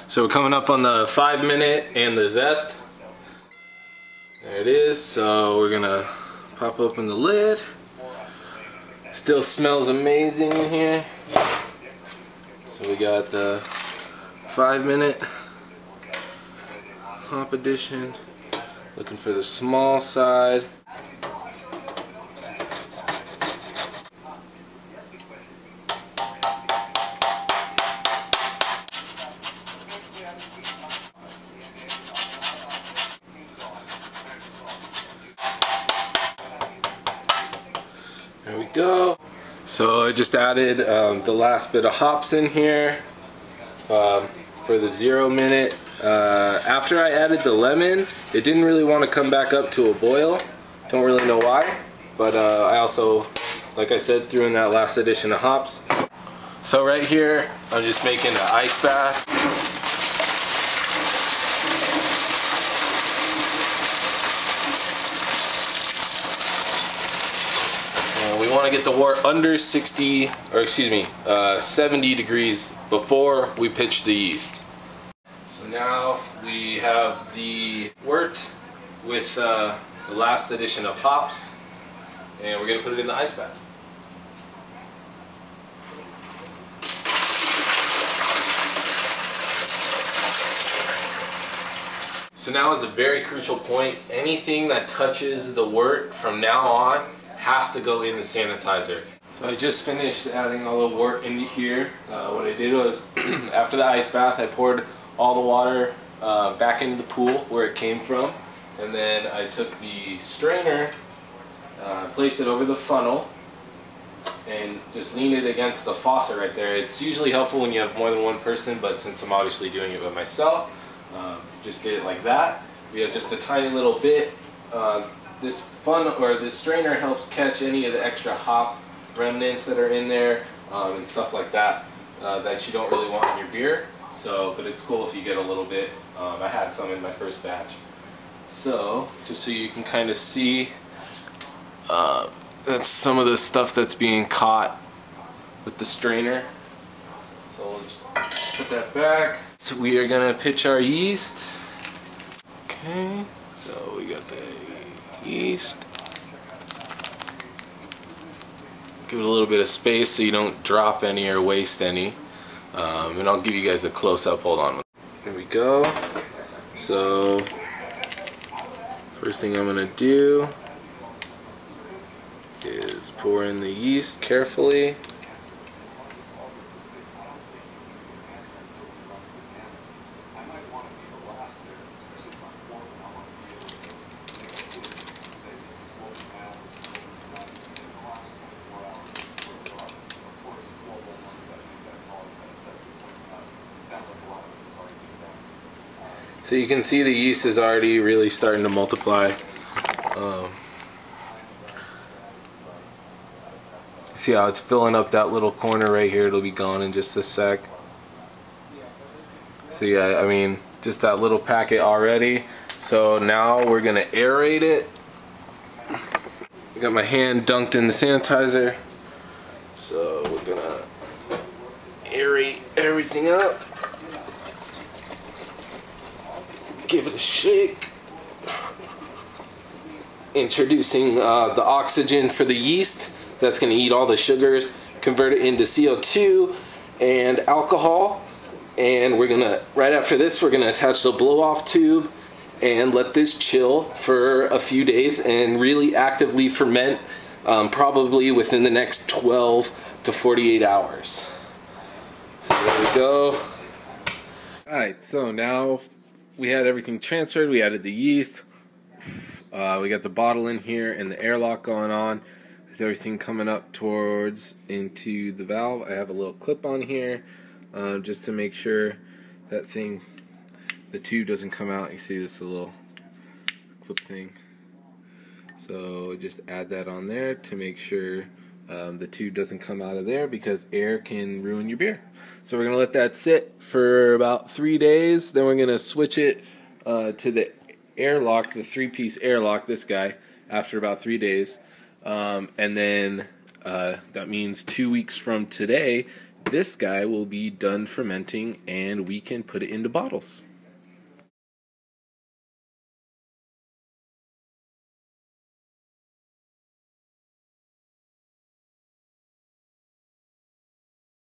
So we're coming up on the 5 minute and the zest. There it is. So we're gonna pop open the lid. Still smells amazing in here. So we got the 5 minute hop edition. Looking for the small side. There we go. So I just added the last bit of hops in here for the 0 minute. After I added the lemon, it didn't really want to come back up to a boil. Don't really know why, but I also, like I said, threw in that last addition of hops. So right here, I'm just making an ice bath. We want to get the wort under 60, or excuse me, 70 degrees before we pitch the yeast. So now we have the wort with the last addition of hops, and we're going to put it in the ice bath. So now is a very crucial point. Anything that touches the wort from now on has to go in the sanitizer. So I just finished adding all the wort into here. What I did was, after the ice bath, I poured all the water back into the pool where it came from, and then I took the strainer, placed it over the funnel, and just leaned it against the faucet right there. It's usually helpful when you have more than one person, but since I'm obviously doing it by myself, just did it like that. We have just a tiny little bit. This strainer helps catch any of the extra hop remnants that are in there and stuff like that that you don't really want in your beer. So, but it's cool if you get a little bit. I had some in my first batch. So, just so you can kind of see, that's some of the stuff that's being caught with the strainer. So we'll just put that back. So we are gonna pitch our yeast. Okay, so we got the yeast. Give it a little bit of space so you don't drop any or waste any. And I'll give you guys a close-up. Hold on. Here we go. So first thing I'm gonna do is pour in the yeast carefully. So you can see the yeast is already really starting to multiply. See how it's filling up that little corner right here? It'll be gone in just a sec. So yeah, I mean, just that little packet already. So now we're gonna aerate it. I got my hand dunked in the sanitizer. So we're gonna aerate everything up. Give it a shake. Introducing the oxygen for the yeast. That's going to eat all the sugars, convert it into CO2 and alcohol. And we're going to, right after this, we're going to attach the blow-off tube and let this chill for a few days and really actively ferment, probably within the next 12 to 48 hours. So there we go. Alright, so now we had everything transferred. We added the yeast. We got the bottle in here and the airlock going on. With everything coming up towards into the valve. I have a little clip on here just to make sure that thing, the tube doesn't come out. You see this little clip thing. So just add that on there to make sure the tube doesn't come out of there, because air can ruin your beer. So we're going to let that sit for about 3 days. Then we're going to switch it to the airlock, the 3-piece airlock, this guy, after about 3 days. And then that means 2 weeks from today, this guy will be done fermenting and we can put it into bottles.